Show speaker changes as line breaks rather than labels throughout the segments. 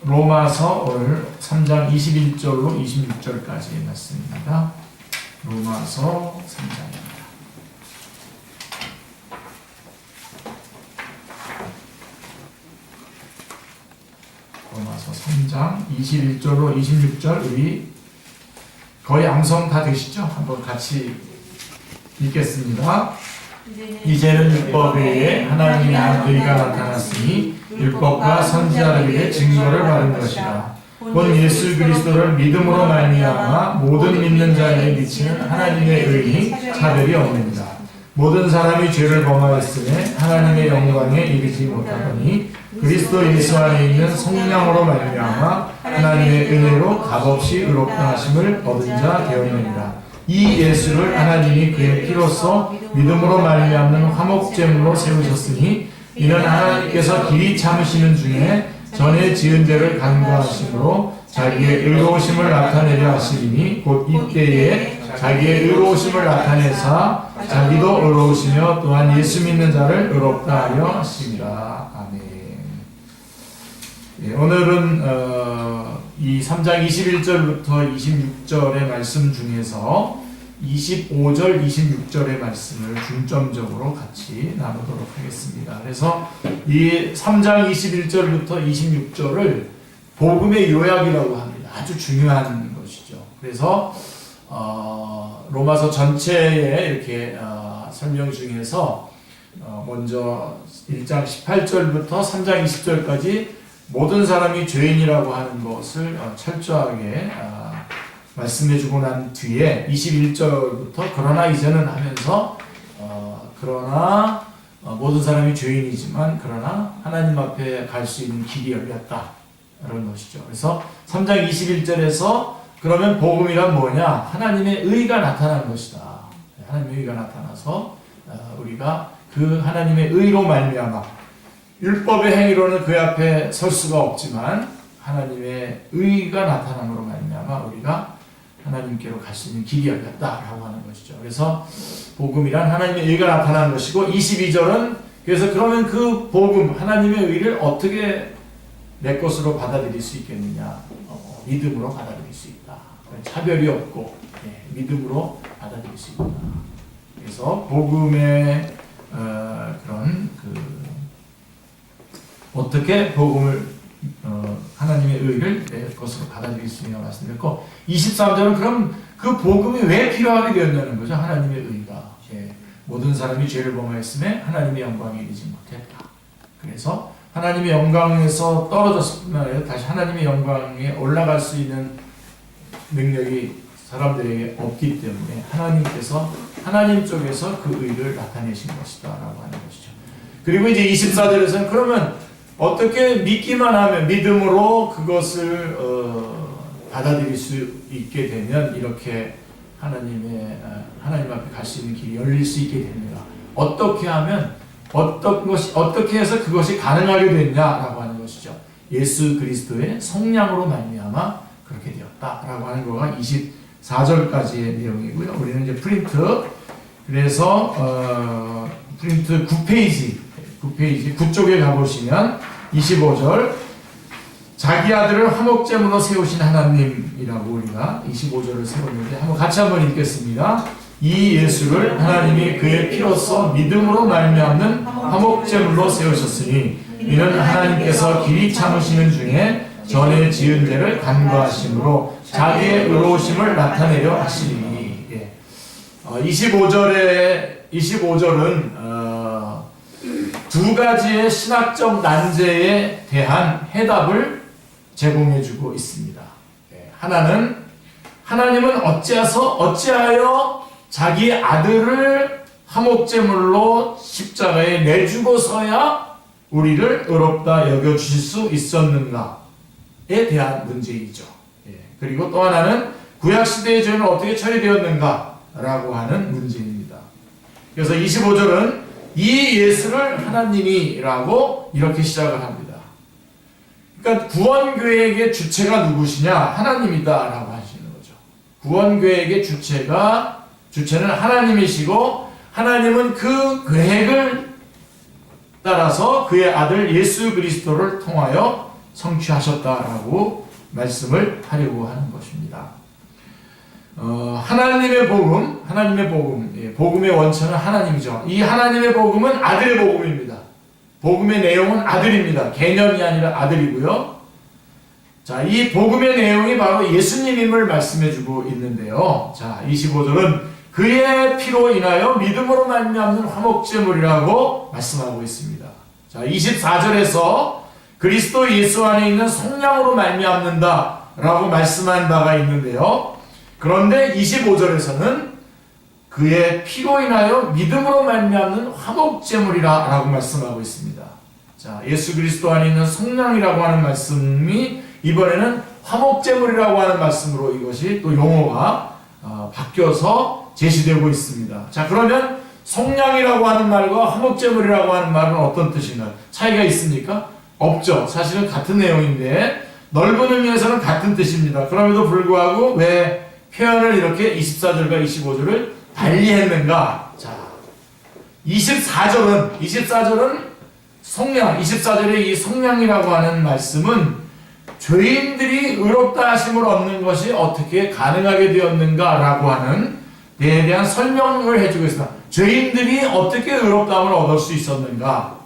로마서 오늘 3장 21절로 26절까지의 말씀입니다. 로마서 3장입니다. 로마서 3장 21절로 26절 우리 거의 암송 다 되시죠? 한번 같이 읽겠습니다. 이제는 율법 외에 하나님의 한 의가 나타났으니 율법과 선지자들에게 증거를 받은 것이라. 곧 예수 그리스도를 믿음으로 말미암아 모든 믿는 자에게 미치는 하나님의 의니 차별이 없느니라. 모든 사람이 죄를 범하였으니 하나님의 영광에 이르지 못하더니 그리스도 예수 안에 있는 성령으로 말미암아 하나님의 은혜로 값없이 의롭다 하심을 얻은 자 되었느니라. 이 예수를 하나님이 그의 피로써 믿음으로 말미암는 화목제물로 세우셨으니 이는 하나님께서 길이 참으시는 중에 전에 지은 죄를 간구하심으로 자기의 의로우심을 나타내려 하시리니 곧 이때에 자기의 의로우심을 나타내사 자기도 의로우시며 또한 예수 믿는 자를 의롭다 하려 하심이라. 아멘. 예, 오늘은 이 3장 21절부터 26절의 말씀 중에서 25절, 26절의 말씀을 중점적으로 같이 나누도록 하겠습니다. 그래서 이 3장 21절부터 26절을 복음의 요약이라고 합니다. 아주 중요한 것이죠. 그래서 로마서 전체에 이렇게 설명 중에서 먼저 1장 18절부터 3장 20절까지 모든 사람이 죄인이라고 하는 것을 철저하게 말씀해주고 난 뒤에 21절부터 그러나 이제는 하면서 그러나 모든 사람이 죄인이지만 그러나 하나님 앞에 갈 수 있는 길이 열렸다 이런 것이죠. 그래서 3장 21절에서 그러면 복음이란 뭐냐? 하나님의 의가 나타난 것이다. 하나님의 의가 나타나서 우리가 그 하나님의 의로 말미암아 율법의 행위로는 그 앞에 설 수가 없지만 하나님의 의가 나타남으로 말미암아 우리가 하나님께로 갈 수 있는 길이 열렸다라고 하는 것이죠. 그래서 복음이란 하나님의 의가 나타나는 것이고 22절은 그래서 그러면 그 복음 하나님의 의를 어떻게 내 것으로 받아들일 수 있겠느냐? 믿음으로 받아들일 수 있다. 차별이 없고 믿음으로 받아들일 수 있다. 그래서 복음의 그런 어떻게 복음을 하나님의 의를 내 것으로 받아들일 수 있냐고 말씀드렸고 23절은 그럼 그 복음이 왜 필요하게 되었냐는 거죠. 하나님의 의가 모든 사람이 죄를 범하였음에 하나님의 영광에 이르지 못했다. 그래서 하나님의 영광에서 떨어졌을 뿐만 아니라 다시 하나님의 영광에 올라갈 수 있는 능력이 사람들에게 없기 때문에 하나님께서 하나님 쪽에서 그 의를 나타내신 것이다 라고 하는 것이죠. 그리고 이제 24절에서는 그러면 어떻게 믿기만 하면 믿음으로 그것을 받아들일 수 있게 되면 이렇게 하나님 앞에 갈 수 있는 길이 열릴 수 있게 됩니다. 어떻게 하면 어떻게 해서 그것이 가능하게 됐냐라고 하는 것이죠. 예수 그리스도의 성령으로 말미암아 그렇게 되었다라고 하는 거가 24절까지의 내용이고요. 우리는 이제 프린트 그래서 프린트 9페이지 9쪽에 가보시면 25절 자기 아들을 화목제물로 세우신 하나님이라고 우리가 25절을 세웠는데 같이 한번 읽겠습니다. 이 예수를 하나님이 그의 피로써 믿음으로 말미암는 화목제물로 세우셨으니 이는 하나님께서 길이 참으시는 중에 전에 지은 죄를 간구하심으로 자기의 의로우심을 나타내려 하시리니 25절은 두 가지의 신학적 난제에 대한 해답을 제공해주고 있습니다. 하나는 하나님은 어찌하여 자기 아들을 화목제물로 십자가에 내주고서야 우리를 의롭다 여겨주실 수 있었는가에 대한 문제이죠. 그리고 또 하나는 구약시대의 죄는 어떻게 처리되었는가라고 하는 문제입니다. 그래서 25절은 이 예수를 하나님이라고 이렇게 시작을 합니다. 그러니까 구원계획의 주체가 누구시냐? 하나님이다라고 하시는 거죠. 구원계획의 주체는 하나님이시고 하나님은 그 계획을 따라서 그의 아들 예수 그리스도를 통하여 성취하셨다라고 말씀을 하려고 하는 것입니다. 하나님의 복음, 복음의 원천은 하나님이죠. 이 하나님의 복음은 아들의 복음입니다. 복음의 내용은 아들입니다. 개념이 아니라 아들이고요. 자, 이 복음의 내용이 바로 예수님임을 말씀해주고 있는데요. 자, 25절은 그의 피로 인하여 믿음으로 말미암는 화목제물이라고 말씀하고 있습니다. 자, 24절에서 그리스도 예수 안에 있는 성령으로 말미암는다라고 말씀한 바가 있는데요. 그런데 25절에서는 그의 피로 인하여 믿음으로 말미암는 화목제물이라고 말씀하고 있습니다. 자, 예수 그리스도 안에 있는 성령이라고 하는 말씀이 이번에는 화목제물이라고 하는 말씀으로 이것이 또 용어가 바뀌어서 제시되고 있습니다. 자, 그러면 성령이라고 하는 말과 화목제물이라고 하는 말은 어떤 뜻인가요? 차이가 있습니까? 없죠. 사실은 같은 내용인데 넓은 의미에서는 같은 뜻입니다. 그럼에도 불구하고 왜 표현을 이렇게 24절과 25절을 달리했는가? 자, 24절은 성령, 24절의 이 성령이라고 하는 말씀은 죄인들이 의롭다 하심을 얻는 것이 어떻게 가능하게 되었는가라고 하는 데에 대한 설명을 해주고 있습니다. 죄인들이 어떻게 의롭다함을 얻을 수 있었는가?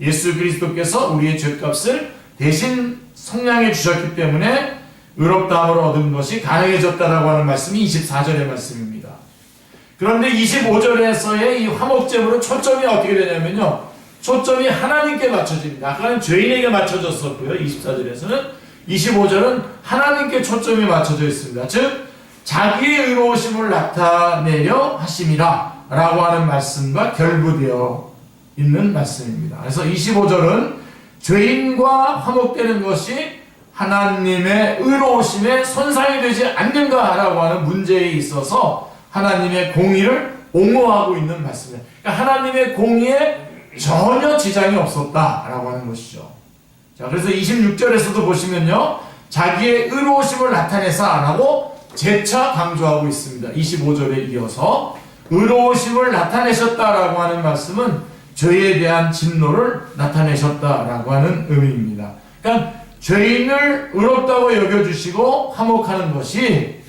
예수 그리스도께서 우리의 죄값을 대신 성량해 주셨기 때문에 의롭다함을 얻은 것이 가능해졌다라고 하는 말씀이 24절의 말씀입니다. 그런데 25절에서의 이 화목제물은 초점이 어떻게 되냐면요. 초점이 하나님께 맞춰집니다. 아까는 죄인에게 맞춰졌었고요. 24절에서는 25절은 하나님께 초점이 맞춰져 있습니다. 즉 자기의 의로우심을 나타내려 하심이라 라고 하는 말씀과 결부되어 있는 말씀입니다. 그래서 25절은 죄인과 화목되는 것이 하나님의 의로우심에 손상이 되지 않는가라고 하는 문제에 있어서 하나님의 공의를 옹호하고 있는 말씀이에요. 그러니까 하나님의 공의에 전혀 지장이 없었다라고 하는 것이죠. 자, 그래서 26절에서도 보시면요, 자기의 의로우심을 나타내사라고 재차 강조하고 있습니다. 25절에 이어서 의로우심을 나타내셨다라고 하는 말씀은 죄에 대한 진노를 나타내셨다라고 하는 의미입니다. 그러니까 죄인을 의롭다고 여겨주시고 화목하는 것이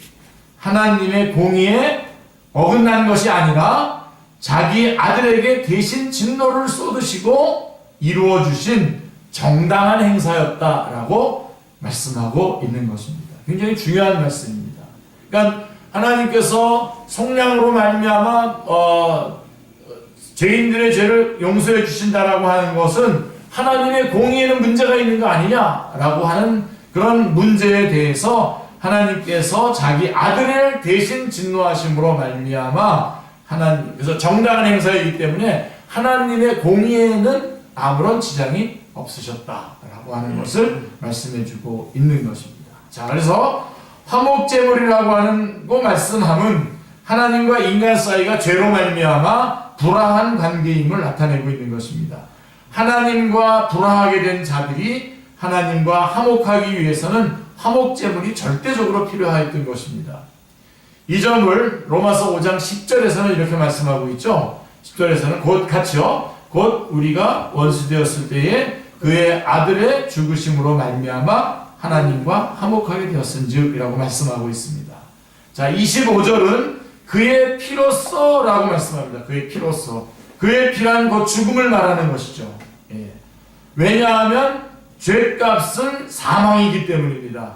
하나님의 공의에 어긋난 것이 아니라 자기 아들에게 대신 진노를 쏟으시고 이루어주신 정당한 행사였다라고 말씀하고 있는 것입니다. 굉장히 중요한 말씀입니다. 그러니까 하나님께서 성령으로 말미암아 죄인들의 죄를 용서해 주신다라고 하는 것은 하나님의 공의에는 문제가 있는 거 아니냐라고 하는 그런 문제에 대해서 하나님께서 자기 아들을 대신 진노하심으로 말미암아 그래서 정당한 행사이기 때문에 하나님의 공의에는 아무런 지장이 없으셨다라고 하는 것을 말씀해주고 있는 것입니다. 자, 그래서 화목제물이라고 하는 거 말씀함은 하나님과 인간 사이가 죄로 말미암아 불화한 관계임을 나타내고 있는 것입니다. 하나님과 불화하게 된 자들이 하나님과 화목하기 위해서는 화목제물이 절대적으로 필요하였던 것입니다. 이 점을 로마서 5장 10절에서는 이렇게 말씀하고 있죠. 10절에서는 곧 우리가 원수 되었을 때에 그의 아들의 죽으심으로 말미암아 하나님과 화목하게 되었은즉 이라고 말씀하고 있습니다. 자, 25절은 그의 피로써 라고 말씀합니다. 그의 피로써. 그의 피란 곧 죽음을 말하는 것이죠. 예. 왜냐하면 죄값은 사망이기 때문입니다.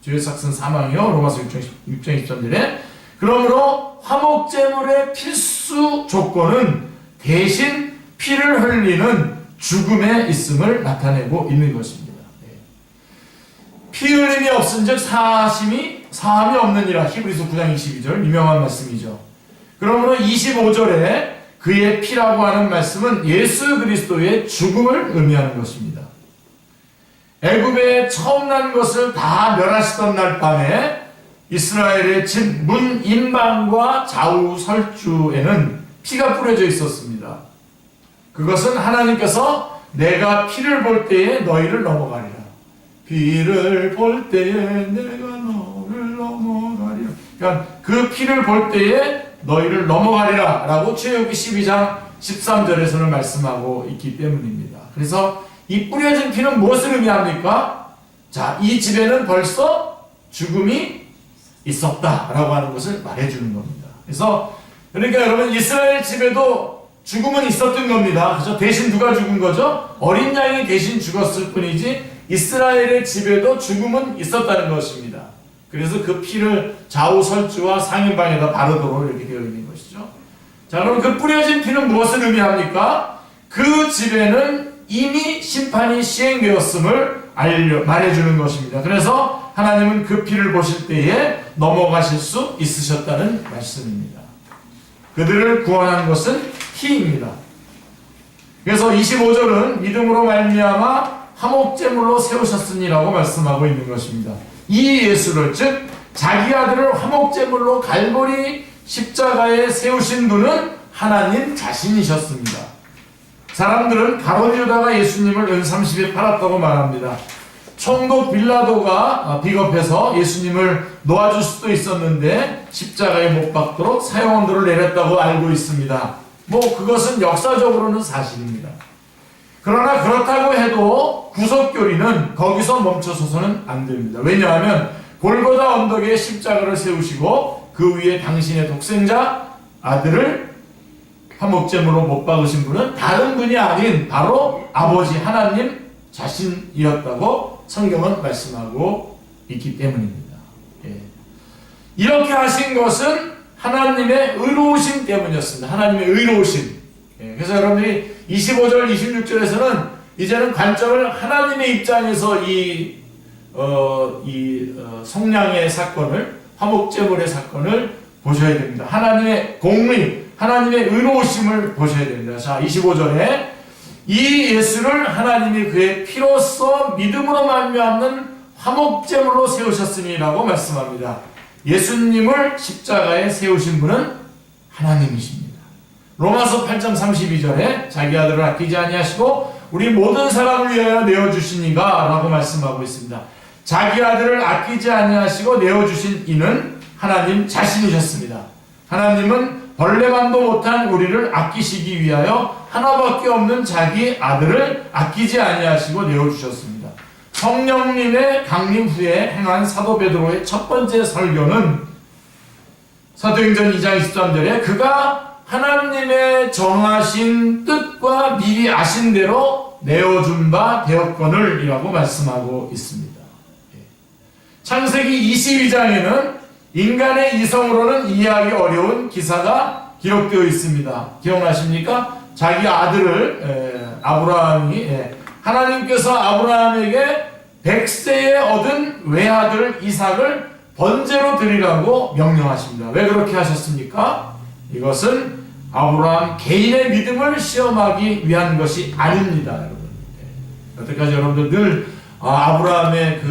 죄의 삭은 사망이요. 로마서 6장 13절에. 그러므로 화목제물의 필수 조건은 대신 피를 흘리는 죽음에 있음을 나타내고 있는 것입니다. 예. 피 흘림이 없은즉 사함이 없느니라. 히브리서 9장 22절 유명한 말씀이죠. 그러므로 25절에 그의 피라고 하는 말씀은 예수 그리스도의 죽음을 의미하는 것입니다. 애굽에 처음 난 것을 다 멸하시던 날 밤에 이스라엘의 집 문 인방과 좌우 설주에는 피가 뿌려져 있었습니다. 그것은 하나님께서 내가 피를 볼 때에 너희를 넘어가리라. 피를 볼 때에 내가 너를 넘어가리라. 그러니까 그 피를 볼 때에 너희를 넘어가리라 라고 출애굽기 12장 13절에서는 말씀하고 있기 때문입니다. 그래서 이 뿌려진 피는 무엇을 의미합니까? 자, 이 집에는 벌써 죽음이 있었다라고 하는 것을 말해주는 겁니다. 그래서 그러니까 여러분 이스라엘 집에도 죽음은 있었던 겁니다. 그죠? 대신 누가 죽은 거죠? 어린 양이 대신 죽었을 뿐이지 이스라엘의 집에도 죽음은 있었다는 것입니다. 그래서 그 피를 좌우설주와 상인방에다 바르도록 이렇게 되어 있는 것이죠. 자, 그럼 그 뿌려진 피는 무엇을 의미합니까? 그 집에는 이미 심판이 시행되었음을 말해주는 것입니다. 그래서 하나님은 그 피를 보실 때에 넘어가실 수 있으셨다는 말씀입니다. 그들을 구원한 것은 피입니다. 그래서 25절은 믿음으로 말미암아 화목제물로 세우셨으니라고 말씀하고 있는 것입니다. 이 예수를, 즉 자기 아들을 화목제물로 갈보리 십자가에 세우신 분은 하나님 자신이셨습니다. 사람들은 가룟 유다가 예수님을 은 30에 팔았다고 말합니다. 총독 빌라도가 비겁해서 예수님을 놓아줄 수도 있었는데 십자가에 못 박도록 사형언도를 내렸다고 알고 있습니다. 그것은 역사적으로는 사실입니다. 그러나 그렇다고 해도 구속교리는 거기서 멈춰서는 안 됩니다. 왜냐하면 골고다 언덕에 십자가를 세우시고 그 위에 당신의 독생자 아들을 화목제물로 못 박으신 분은 다른 분이 아닌 바로 아버지 하나님 자신이었다고 성경은 말씀하고 있기 때문입니다. 이렇게 하신 것은 하나님의 의로우심 때문이었습니다. 하나님의 의로우심. 그래서 여러분들이 25절, 26절에서는 이제는 관점을 하나님의 입장에서 성량의 사건을, 화목제물의 사건을 보셔야 됩니다. 하나님의 공의, 하나님의 의로우심을 보셔야 됩니다. 자, 25절에 이 예수를 하나님이 그의 피로써 믿음으로 말미암는 화목제물로 세우셨으니라고 말씀합니다. 예수님을 십자가에 세우신 분은 하나님이십니다. 로마서 8장 32절에 자기 아들을 아끼지 아니하시고 우리 모든 사람을 위하여 내어주시니가 라고 말씀하고 있습니다. 자기 아들을 아끼지 아니하시고 내어주신 이는 하나님 자신이셨습니다. 하나님은 벌레만도 못한 우리를 아끼시기 위하여 하나밖에 없는 자기 아들을 아끼지 아니하시고 내어주셨습니다. 성령님의 강림 후에 행한 사도 베드로의 첫 번째 설교는 사도행전 2장 23절에 그가 하나님의 정하신 뜻과 미리 아신 대로 내어준 바 되었거늘 이라고 말씀하고 있습니다. 창세기 22장에는 인간의 이성으로는 이해하기 어려운 기사가 기록되어 있습니다. 기억나십니까? 자기 아들을 아브라함이 하나님께서 아브라함에게 100세에 얻은 외아들 이삭을 번제로 드리라고 명령하십니다. 왜 그렇게 하셨습니까? 이것은 아브라함 개인의 믿음을 시험하기 위한 것이 아닙니다, 여러분. 여태까지 여러분들 늘 아브라함의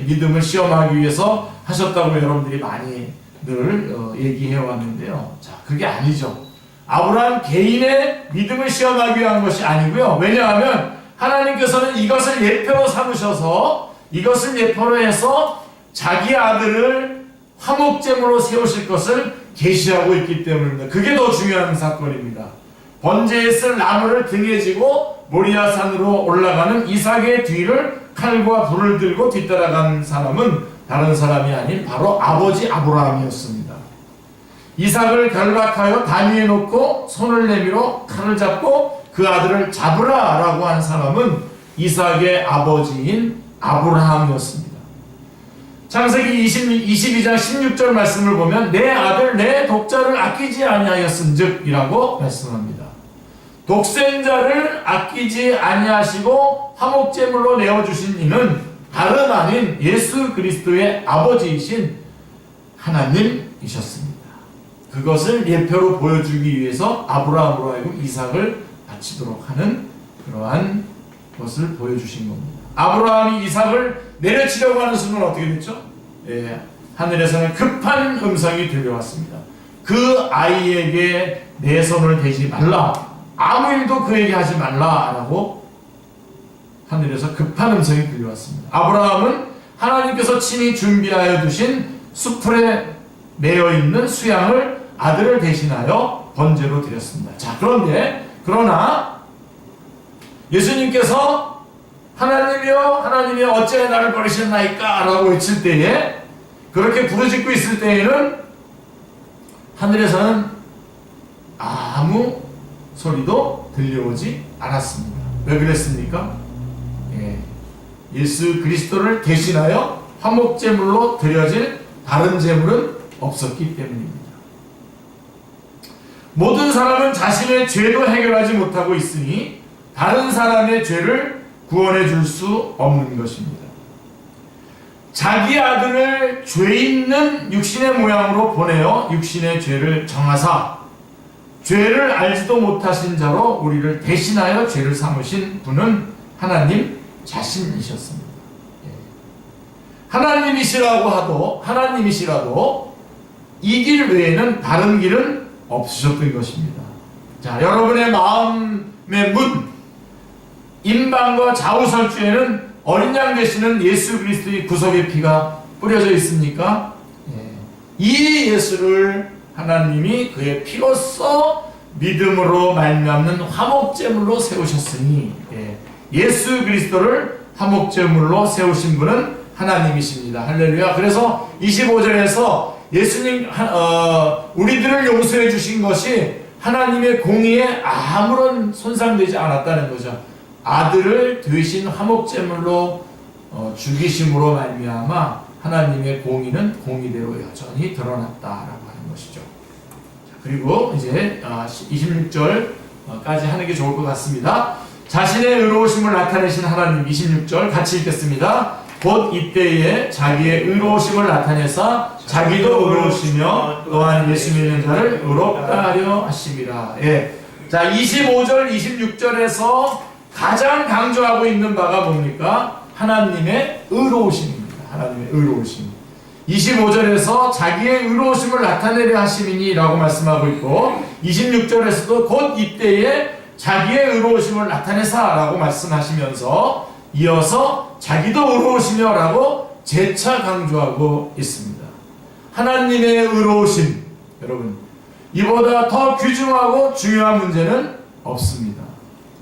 믿음을 시험하기 위해서 하셨다고 여러분들이 많이 늘 얘기해 왔는데요. 자, 그게 아니죠. 아브라함 개인의 믿음을 시험하기 위한 것이 아니고요. 왜냐하면 하나님께서는 이것을 예표로 삼으셔서 이것을 예표로 해서 자기 아들을 화목제물로 세우실 것을 계시하고 있기 때문입니다. 그게 더 중요한 사건입니다. 번제에 쓸 나무를 등에 지고 모리아산으로 올라가는 이삭의 뒤를 칼과 불을 들고 뒤따라간 사람은 다른 사람이 아닌 바로 아버지 아브라함이었습니다. 이삭을 결박하여 단 위에 놓고 손을 내밀어 칼을 잡고 그 아들을 잡으라라고 한 사람은 이삭의 아버지인 아브라함이었습니다. 창세기 22장 16절 말씀을 보면 내 아들 내 독자를 아끼지 아니하였은즉 이라고 말씀합니다. 독생자를 아끼지 아니하시고 화목제물로 내어주신 이는 다름 아닌 예수 그리스도의 아버지이신 하나님이셨습니다. 그것을 예표로 보여주기 위해서 아브라함으로 하여금 이삭을 바치도록 하는 그러한 것을 보여주신 겁니다. 아브라함이 이삭을 내려치려고 하는 순간 어떻게 됐죠? 하늘에서는 급한 음성이 들려왔습니다. 그 아이에게 내 손을 대지 말라. 아무 일도 그에게 하지 말라라고 하늘에서 급한 음성이 들려왔습니다. 아브라함은 하나님께서 친히 준비하여 두신 수풀에 매여있는 수양을 아들을 대신하여 번제로 드렸습니다. 자, 그러나 예수님께서 하나님이여 하나님이여 어찌하여 나를 버리셨나이까 라고 외칠 때에, 그렇게 부르짖고 있을 때에는 하늘에서는 아무 소리도 들려오지 않았습니다. 왜 그랬습니까? 예수 그리스도를 대신하여 화목제물로 드려질 다른 제물은 없었기 때문입니다. 모든 사람은 자신의 죄도 해결하지 못하고 있으니 다른 사람의 죄를 구원해 줄 수 없는 것입니다. 자기 아들을 죄 있는 육신의 모양으로 보내어 육신의 죄를 정하사 죄를 알지도 못하신 자로 우리를 대신하여 죄를 삼으신 분은 하나님 자신이셨습니다. 하나님이시라도 이 길 외에는 다른 길은 없으셨던 것입니다. 자, 여러분의 마음의 문, 임방과 좌우설주에는 어린 양 되시는 예수 그리스도의 구속의 피가 뿌려져 있습니까? 이 예수를 하나님이 그의 피로써 믿음으로 말미암는 화목제물로 세우셨으니, 예수 그리스도를 화목제물로 세우신 분은 하나님이십니다. 할렐루야. 그래서 25절에서 예수님 우리들을 용서해 주신 것이 하나님의 공의에 아무런 손상되지 않았다는 거죠. 아들을 되신 화목제물로 죽이심으로 말미암아 하나님의 공의는 공의대로 여전히 드러났다라고 하는 것이죠. 그리고 이제 26절까지 하는 게 좋을 것 같습니다. 자신의 의로우심을 나타내신 하나님, 26절 같이 읽겠습니다. 곧 이때에 자기의 의로우심을 나타내사 자기도 의로우시며 또한 예수 믿는 자를 의롭다 하려 하심이라. 자, 25절, 26절에서 가장 강조하고 있는 바가 뭡니까? 하나님의 의로우심입니다. 하나님의 의로우심. 25절에서 자기의 의로우심을 나타내려 하심이니 라고 말씀하고 있고, 26절에서도 곧 이때에 자기의 의로우심을 나타내사 라고 말씀하시면서 이어서 자기도 의로우시며 라고 재차 강조하고 있습니다. 하나님의 의로우심, 여러분, 이보다 더 귀중하고 중요한 문제는 없습니다.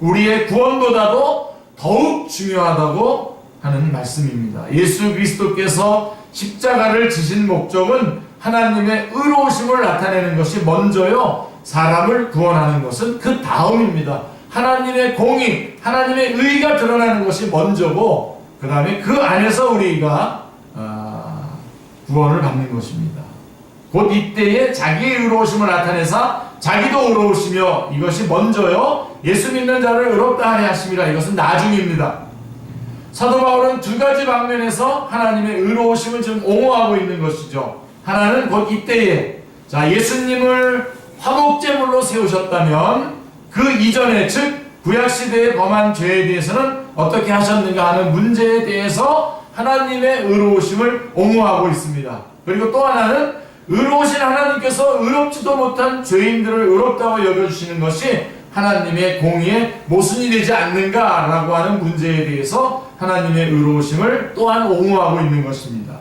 우리의 구원보다도 더욱 중요하다고 하는 말씀입니다. 예수 그리스도께서 십자가를 지신 목적은 하나님의 의로우심을 나타내는 것이 먼저요, 사람을 구원하는 것은 그 다음입니다. 하나님의 공의, 하나님의 의가 드러나는 것이 먼저고, 그 다음에 그 안에서 우리가 구원을 받는 것입니다. 곧 이때에 자기의 의로우심을 나타내사 자기도 의로우시며, 이것이 먼저요, 예수 믿는 자를 의롭다 하려 하심이라, 이것은 나중입니다. 사도 바울은 두 가지 방면에서 하나님의 의로우심을 지금 옹호하고 있는 것이죠. 하나는 곧 이때에, 자, 예수님을 화목제물로 세우셨다면 그 이전에, 즉 구약시대에 범한 죄에 대해서는 어떻게 하셨는가 하는 문제에 대해서 하나님의 의로우심을 옹호하고 있습니다. 그리고 또 하나는 의로우신 하나님께서 의롭지도 못한 죄인들을 의롭다고 여겨주시는 것이 하나님의 공의에 모순이 되지 않는가라고 하는 문제에 대해서 하나님의 의로우심을 또한 옹호하고 있는 것입니다.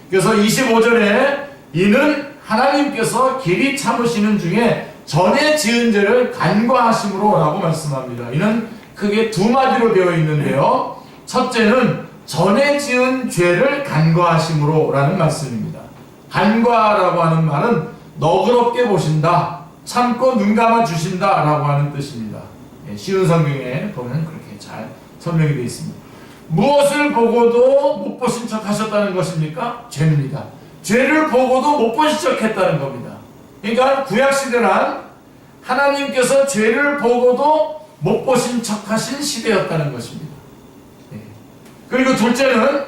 그래서 25절에 이는 하나님께서 길이 참으시는 중에 전에 지은 죄를 간과하심으로 라고 말씀합니다. 이는 크게 두 마디로 되어 있는데요, 첫째는 전에 지은 죄를 간과하심으로 라는 말씀입니다. 간과라고 하는 말은 너그럽게 보신다, 참고 눈 감아 주신다 라고 하는 뜻입니다. 쉬운 성경에 보면 그렇게 잘 설명이 되어 있습니다. 무엇을 보고도 못 보신 척 하셨다는 것입니까? 죄입니다. 죄를 보고도 못 보신 척 했다는 겁니다. 그러니까 구약시대란 하나님께서 죄를 보고도 못 보신 척 하신 시대였다는 것입니다. 그리고 둘째는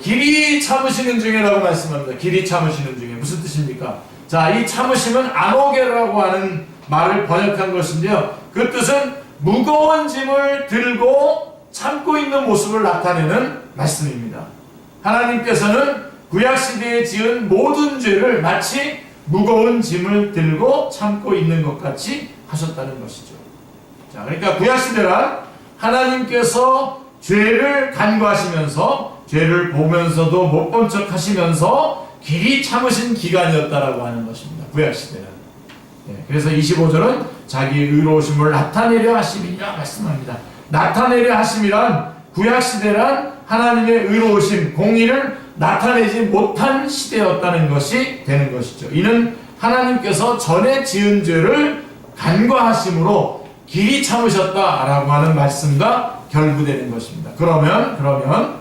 길이 참으시는 중에라고 말씀합니다. 길이 참으시는 중에 무슨 뜻입니까? 자, 이 참으심은 아노게라고 하는 말을 번역한 것인데요, 그 뜻은 무거운 짐을 들고 참고 있는 모습을 나타내는 말씀입니다. 하나님께서는 구약시대에 지은 모든 죄를 마치 무거운 짐을 들고 참고 있는 것 같이 하셨다는 것이죠. 자, 그러니까 구약시대란 하나님께서 죄를 간과하시면서 죄를 보면서도 못 본 척 하시면서 길이 참으신 기간이었다라고 하는 것입니다. 구약시대는. 그래서 25절은 자기의 의로우심을 나타내려 하심이라 말씀합니다. 나타내려 하심이란 구약시대란 하나님의 의로우심, 공의를 나타내지 못한 시대였다는 것이 되는 것이죠. 이는 하나님께서 전에 지은 죄를 간과하심으로 길이 참으셨다라고 하는 말씀과 결부되는 것입니다. 그러면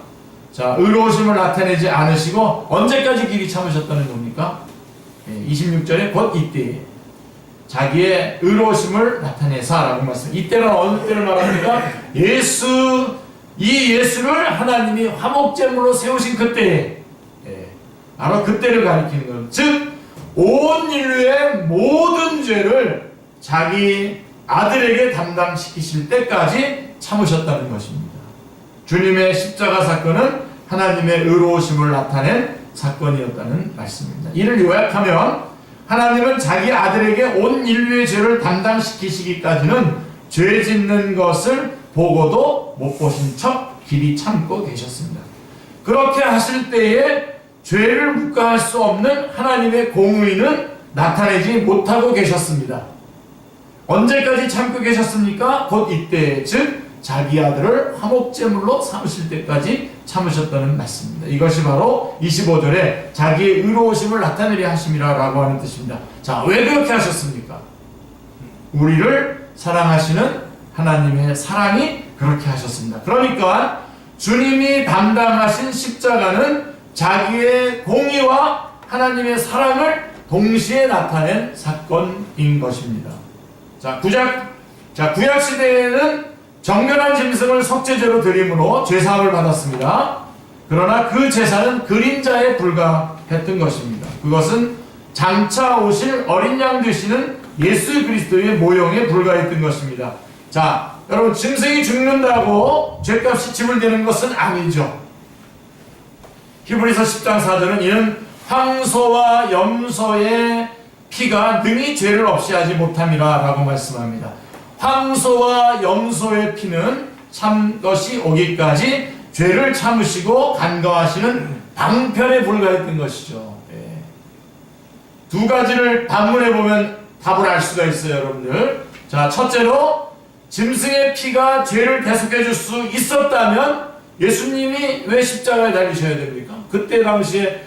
자, 의로우심을 나타내지 않으시고 언제까지 길이 참으셨다는 겁니까? 26절에 곧 이때 자기의 의로우심을 나타내사라고 말씀. 이때는 어느 때를 말합니까? 이 예수를 하나님이 화목제물로 세우신 그때에, 바로 그때를 가리키는 것. 즉 온 인류의 모든 죄를 자기 아들에게 담당시키실 때까지 참으셨다는 것입니다. 주님의 십자가 사건은 하나님의 의로우심을 나타낸 사건이었다는 말씀입니다. 이를 요약하면 하나님은 자기 아들에게 온 인류의 죄를 담당시키시기까지는 죄 짓는 것을 보고도 못 보신 척 길이 참고 계셨습니다. 그렇게 하실 때에 죄를 묵과할 수 없는 하나님의 공의는 나타내지 못하고 계셨습니다. 언제까지 참고 계셨습니까? 곧 이때, 즉 자기 아들을 화목제물로 삼으실 때까지 참으셨다는 말씀입니다. 이것이 바로 25절에 자기의 의로우심을 나타내려 하심이라 라고 하는 뜻입니다. 자, 왜 그렇게 하셨습니까? 우리를 사랑하시는 하나님의 사랑이 그렇게 하셨습니다. 그러니까 주님이 담당하신 십자가는 자기의 공의와 하나님의 사랑을 동시에 나타낸 사건인 것입니다. 자, 구약 시대에는 정결한 짐승을 속죄제로 드림으로 죄사함을 받았습니다. 그러나 그 제사는 그림자에 불과했던 것입니다. 그것은 장차 오실 어린 양 되시는 예수 그리스도의 모형에 불과했던 것입니다. 자, 여러분, 짐승이 죽는다고 죄값이 지불되는 것은 아니죠. 히브리서 10장 4절은 이는 황소와 염소의 피가 능히 죄를 없이 하지 못함이라 라고 말씀합니다. 황소와 염소의 피는 참 것이 오기까지 죄를 참으시고 간과하시는 방편에 불과했던 것이죠. 두 가지를 반문해 보면 답을 알 수가 있어요, 여러분들. 자, 첫째로 짐승의 피가 죄를 대속해 줄 수 있었다면 예수님이 왜 십자가에 달리셔야 됩니까? 그때 당시에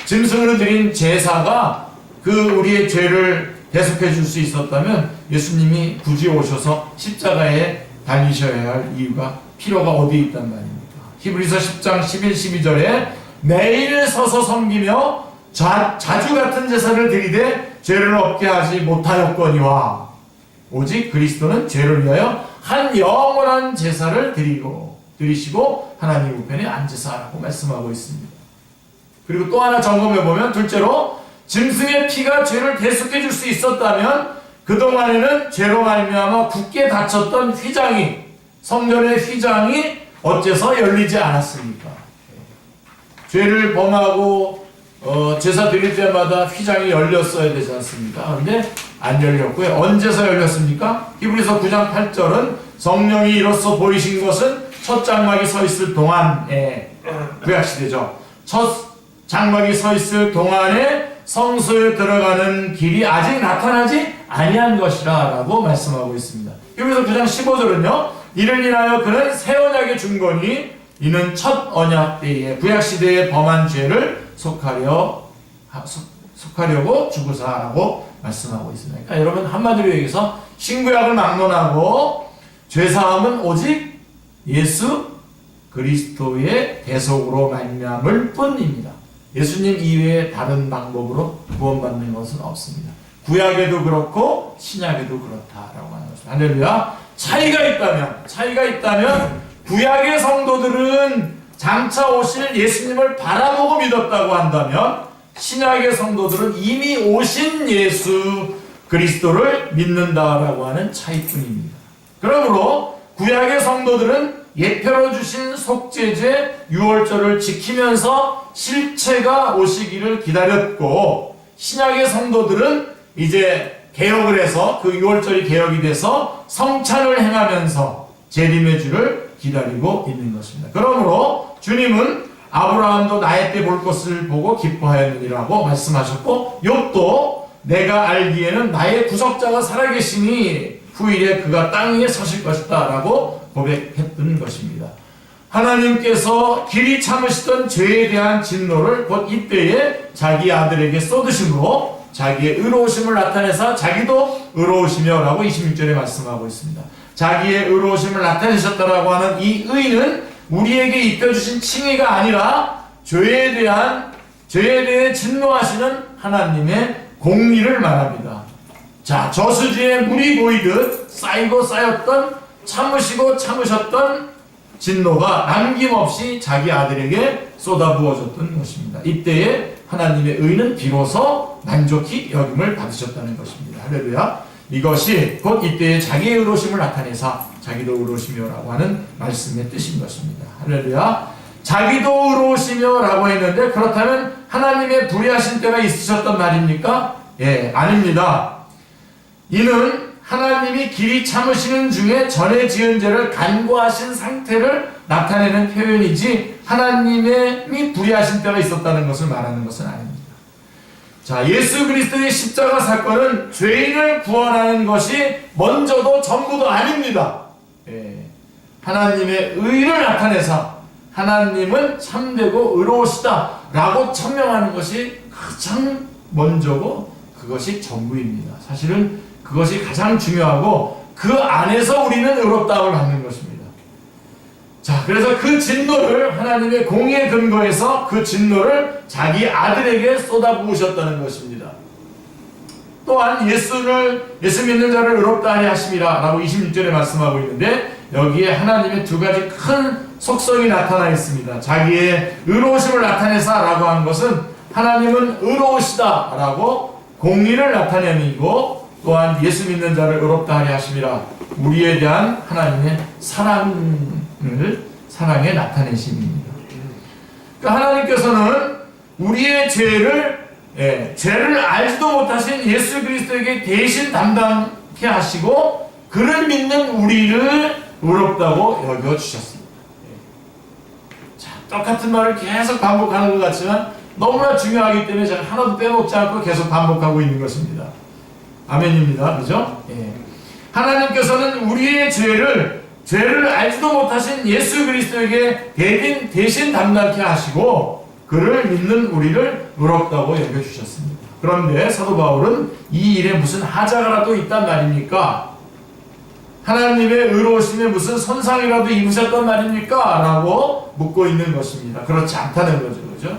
짐승으로 드린 제사가 우리의 죄를 대속해 줄 수 있었다면 예수님이 굳이 오셔서 십자가에 달리셔야 할 이유가 필요가 어디에 있단 말입니까? 히브리서 10장 11, 12절에 매일 서서 섬기며 자주 같은 제사를 드리되 죄를 없게 하지 못하였거니와 오직 그리스도는 죄를 위하여 한 영원한 제사를 드리시고 하나님 우편에 앉으사라고 말씀하고 있습니다. 그리고 또 하나 점검해보면 둘째로 짐승의 피가 죄를 대속해 줄 수 있었다면 그동안에는 죄로 말미암아 굳게 닫혔던 휘장이, 성전의 휘장이 어째서 열리지 않았습니까? 죄를 범하고 제사 드릴 때마다 휘장이 열렸어야 되지 않습니까? 그런데 안 열렸고요. 언제서 열렸습니까? 히브리서 9장 8절은 성령이 이로써 보이신 것은 첫 장막이 서 있을 동안에, 구약시대죠. 첫 장막이 서 있을 동안에 성소에 들어가는 길이 아직 나타나지 아니한 것이라 라고 말씀하고 있습니다. 히브리서 9장 15절은요. 이를 인하여 그는 새 언약의 중건이 이는 첫 언약 때에 구약시대에 범한 죄를 속하려고 죽으사라고 말씀하고 있습니다. 그러니까 여러분, 한마디로 얘기해서 신구약을 막론하고 죄사함은 오직 예수 그리스도의 대속으로 말미암을 뿐입니다. 예수님 이외에 다른 방법으로 구원받는 것은 없습니다. 구약에도 그렇고 신약에도 그렇다라고 하는 것입니다. 할렐루야. 차이가 있다면 구약의 성도들은 장차 오실 예수님을 바라보고 믿었다고 한다면 신약의 성도들은 이미 오신 예수 그리스도를 믿는다라고 하는 차이뿐입니다. 그러므로 구약의 성도들은 예표로 주신 속죄제 유월절을 지키면서 실체가 오시기를 기다렸고, 신약의 성도들은 이제 개혁을 해서 그 유월절이 개혁이 돼서 성찬을 행하면서 재림의 주를 기다리고 있는 것입니다. 그러므로 주님은 아브라함도 나의 때 볼 것을 보고 기뻐하였느니라고 말씀하셨고, 욥도 내가 알기에는 나의 구속자가 살아계시니 후일에 그가 땅 위에 서실 것이다 라고 고백했던 것입니다. 하나님께서 길이 참으시던 죄에 대한 진노를 곧 이때에 자기 아들에게 쏟으심으로 자기의 의로우심을 나타내사 자기도 의로우시며 라고 26절에 말씀하고 있습니다. 자기의 의로우심을 나타내셨다라고 하는 이 의는 우리에게 입혀주신 칭의가 아니라 죄에 대해 진노하시는 하나님의 공의를 말합니다. 자, 저수지에 물이 고이듯 쌓이고 쌓였던 참으시고 참으셨던 진노가 남김없이 자기 아들에게 쏟아부어졌던 것입니다. 이때에 하나님의 의는 비로소 만족히 여김을 받으셨다는 것입니다. 할렐루야. 이것이 곧 이때에 자기의 의로심을 나타내사 자기도 의로우시며라고 하는 말씀의 뜻인 것입니다. 할렐루야. 자기도 의로우시며라고 했는데 그렇다면 하나님의 불의하신 때가 있으셨단 말입니까? 예, 아닙니다. 이는 하나님이 길이 참으시는 중에 전에 지은 죄를 간구하신 상태를 나타내는 표현이지 하나님이 불의하신 때가 있었다는 것을 말하는 것은 아닙니다. 자, 예수 그리스도의 십자가 사건은 죄인을 구원하는 것이 먼저도 전부도 아닙니다. 예, 하나님의 의를 나타내서 하나님은 참되고 의로우시다 라고 천명하는 것이 가장 먼저고 그것이 전부입니다. 사실은 그것이 가장 중요하고 그 안에서 우리는 의롭다함을 받는 것입니다. 자, 그래서 그 진노를 하나님의 공의에 근거해서 그 진노를 자기 아들에게 쏟아부으셨다는 것입니다. 또한 예수 믿는 자를 의롭다 하리 하심이라 라고 26절에 말씀하고 있는데 여기에 하나님의 두 가지 큰 속성이 나타나 있습니다. 자기의 의로우심을 나타내사 라고 하는 것은 하나님은 의로우시다 라고 공의를 나타내고 또한 예수 믿는 자를 의롭다 하리 하심이라 우리에 대한 하나님의 사랑의 나타내심입니다. 그러니까 하나님께서는 우리의 죄를 알지도 못하신 예수 그리스도에게 대신 담당케 하시고 그를 믿는 우리를 의롭다고 여겨주셨습니다. 자, 똑같은 말을 계속 반복하는 것 같지만 너무나 중요하기 때문에 제가 하나도 빼먹지 않고 계속 반복하고 있는 것입니다. 아멘입니다. 그죠? 예. 하나님께서는 우리의 죄를 알지도 못하신 예수 그리스도에게 대신 담당케 하시고 그를 믿는 우리를 의롭다고 여겨주셨습니다. 그런데 사도 바울은 이 일에 무슨 하자가라도 있단 말입니까? 하나님의 의로우심에 무슨 손상이라도 입으셨단 말입니까? 라고 묻고 있는 것입니다. 그렇지 않다는 거죠. 그죠?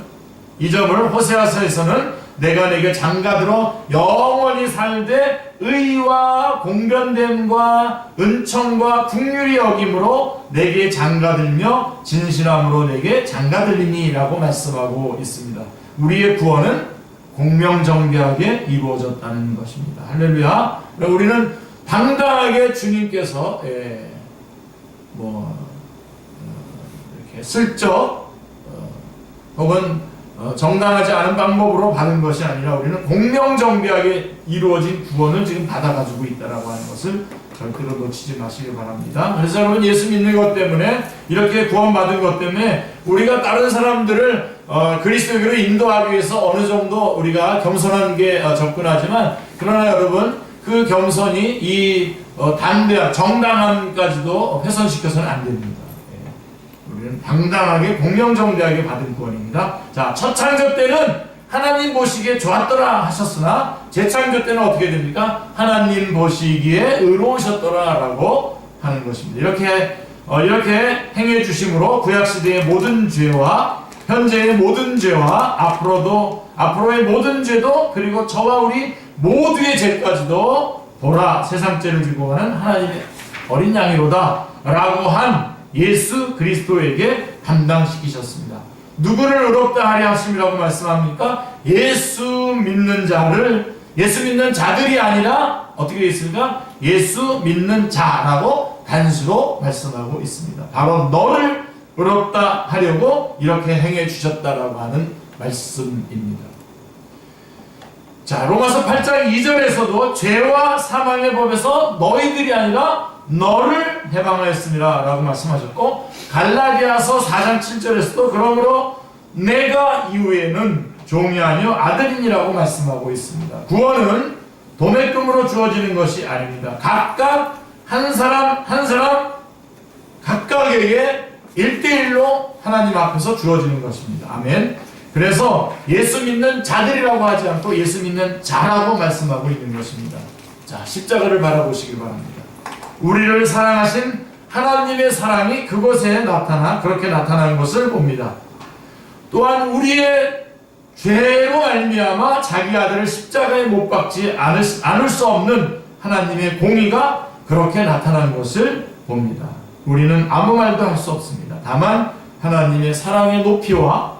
이 점을 호세아서에서는 내가 내게 장가들어 영원히 살되 의와 공변됨과 은총과 긍휼이 여김으로 내게 장가들며 진실함으로 내게 장가들리니 라고 말씀하고 있습니다. 우리의 구원은 공명정대하게 이루어졌다는 것입니다. 할렐루야. 우리는 당당하게 주님께서 이렇게 슬쩍 혹은 정당하지 않은 방법으로 받은 것이 아니라 우리는 공명정대하게 이루어진 구원을 지금 받아가지고 있다라고 하는 것을 절대로 놓치지 마시길 바랍니다. 그래서 여러분 예수 믿는 것 때문에 이렇게 구원받은 것 때문에 우리가 다른 사람들을 그리스도교로 인도하기 위해서 어느 정도 우리가 겸손한 게 접근하지만 그러나 여러분 그 겸손이 이 담대한 정당함까지도 훼손시켜서는 안 됩니다. 우리는 당당하게 공명정대하게 받은 구원입니다. 자, 첫 창조 때는 하나님 보시기에 좋았더라 하셨으나 재창조 때는 어떻게 됩니까? 하나님 보시기에 의로우셨더라 라고 하는 것입니다. 이렇게 행해 주심으로 구약시대의 모든 죄와 현재의 모든 죄와 앞으로의 모든 죄도 그리고 저와 우리 모두의 죄까지도 보라 세상 죄를 지고 가는 하나님의 어린 양이로다 라고 한 예수 그리스도에게 담당시키셨습니다. 누구를 의롭다 하리 하심이라고 말씀합니까? 예수 믿는 자들이 아니라 어떻게 되어 있습니까? 예수 믿는 자라고 단수로 말씀하고 있습니다. 바로 너를 의롭다 하려고 이렇게 행해 주셨다라고 하는 말씀입니다. 자, 로마서 8장 2절에서도 죄와 사망의 법에서 너희들이 아니라 너를 해방하였습니다 라고 말씀하셨고 갈라디아서 4장 7절에서도 그러므로 내가 이후에는 종이 아니요 아들이니라고 말씀하고 있습니다. 구원은 도매금으로 주어지는 것이 아닙니다. 각각 한 사람 누구에게 1대1로 하나님 앞에서 주어지는 것입니다. 아멘. 그래서 예수 믿는 자들이라고 하지 않고 예수 믿는 자라고 말씀하고 있는 것입니다. 자, 십자가를 바라보시길 바랍니다. 우리를 사랑하신 하나님의 사랑이 그곳에 그렇게 나타나는 것을 봅니다. 또한 우리의 죄로 말미암아 자기 아들을 십자가에 못 박지 않을 수 없는 하나님의 공의가 그렇게 나타나는 것을 봅니다. 우리는 아무 말도 할 수 없습니다. 다만 하나님의 사랑의 높이와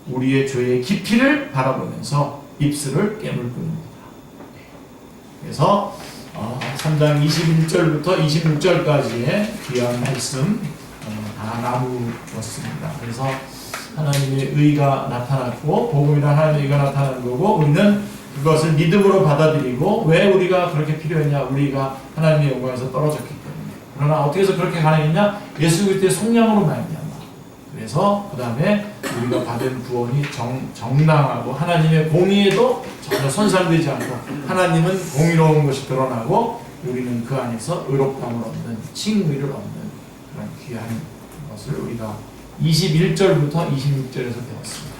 우리의 죄의 깊이를 바라보면서 입술을 깨물 뿐입니다. 그래서 3장 21절부터 26절까지의 귀한 말씀 다 나누었습니다. 그래서 하나님의 의가 나타났고 복음이란 하나님의 의가 나타나는 거고 우리는 그것을 믿음으로 받아들이고 왜 우리가 그렇게 필요했냐? 우리가 하나님의 영광에서 떨어졌기 때문에. 그러나 어떻게 해서 그렇게 가능했냐? 예수 그리스도의 속량으로 말미암아. 그래서 그 다음에 우리가 받은 구원이 정당하고 하나님의 공의에도 전혀 손상되지 않고 하나님은 공의로운 것이 드러나고 우리는 그 안에서 의롭다함을 얻는 칭의를 얻는 그런 귀한 것을 우리가 21절부터 26절에서 배웠습니다.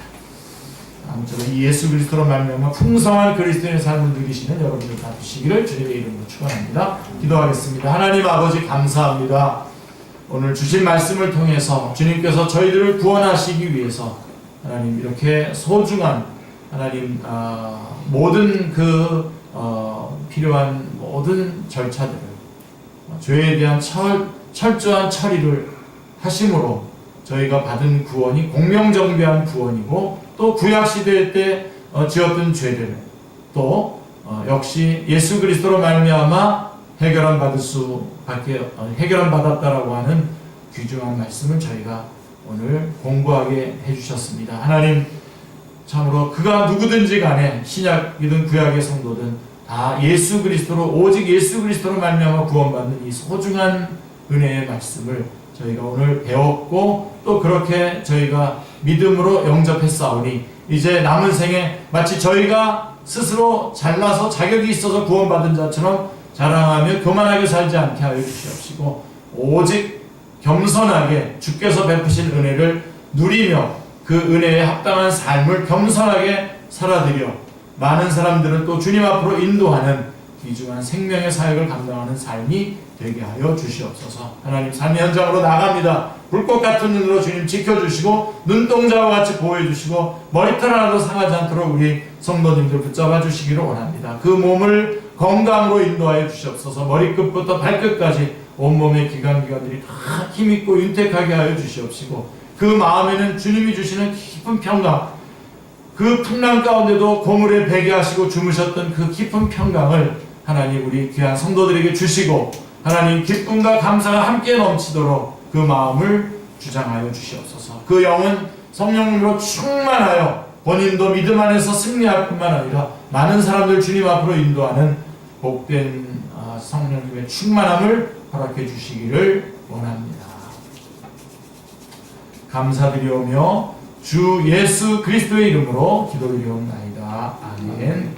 아무쪼록 이 예수 그리스도로 말미암아 풍성한 그리스도인의 삶을 누리시는 여러분들 다 되시기를 주님의 이름으로 축원합니다. 기도하겠습니다. 하나님 아버지 감사합니다. 오늘 주신 말씀을 통해서 주님께서 저희들을 구원하시기 위해서 하나님 이렇게 소중한 하나님 모든 필요한 모든 절차들을 죄에 대한 철저한 처리를 하심으로 저희가 받은 구원이 공명정대한 구원이고 또 구약시대 때 지었던 죄들 또 역시 예수 그리스도로 말미암아 해결함 받았다라고 하는 귀중한 말씀을 저희가 오늘 공부하게 해주셨습니다. 하나님 참으로 그가 누구든지 간에 신약이든 구약의 성도든 다 예수 그리스도로 오직 예수 그리스도로 말미암아 구원받는 이 소중한 은혜의 말씀을 저희가 오늘 배웠고 또 그렇게 저희가 믿음으로 영접했사오니 이제 남은 생에 마치 저희가 스스로 잘나서 자격이 있어서 구원받은 자처럼 자랑하며 교만하게 살지 않게 하여 주시옵시고 오직 겸손하게 주께서 베푸신 은혜를 누리며 그 은혜에 합당한 삶을 겸손하게 살아드려 많은 사람들은 또 주님 앞으로 인도하는 귀중한 생명의 사역을 감당하는 삶이 되게 하여 주시옵소서. 하나님 삶의 현장으로 나갑니다. 불꽃 같은 눈으로 주님 지켜주시고 눈동자와 같이 보호해주시고 머리털 하나도 상하지 않도록 우리 성도님들 붙잡아 주시기를 원합니다. 그 몸을 건강으로 인도하여 주시옵소서. 머리끝부터 발끝까지 온몸의 기관들이 다 힘있고 윤택하게 하여 주시옵시고 그 마음에는 주님이 주시는 깊은 평강 그 풍랑 가운데도 고물에 베게 하시고 주무셨던 그 깊은 평강을 하나님 우리 귀한 성도들에게 주시고 하나님 기쁨과 감사가 함께 넘치도록 그 마음을 주장하여 주시옵소서. 그 영은 성령님으로 충만하여 본인도 믿음 안에서 승리할 뿐만 아니라 많은 사람들 주님 앞으로 인도하는 복된 성령님의 충만함을 허락해 주시기를 원합니다. 감사드리오며 주 예수 그리스도의 이름으로 기도드리옵나이다. 아멘.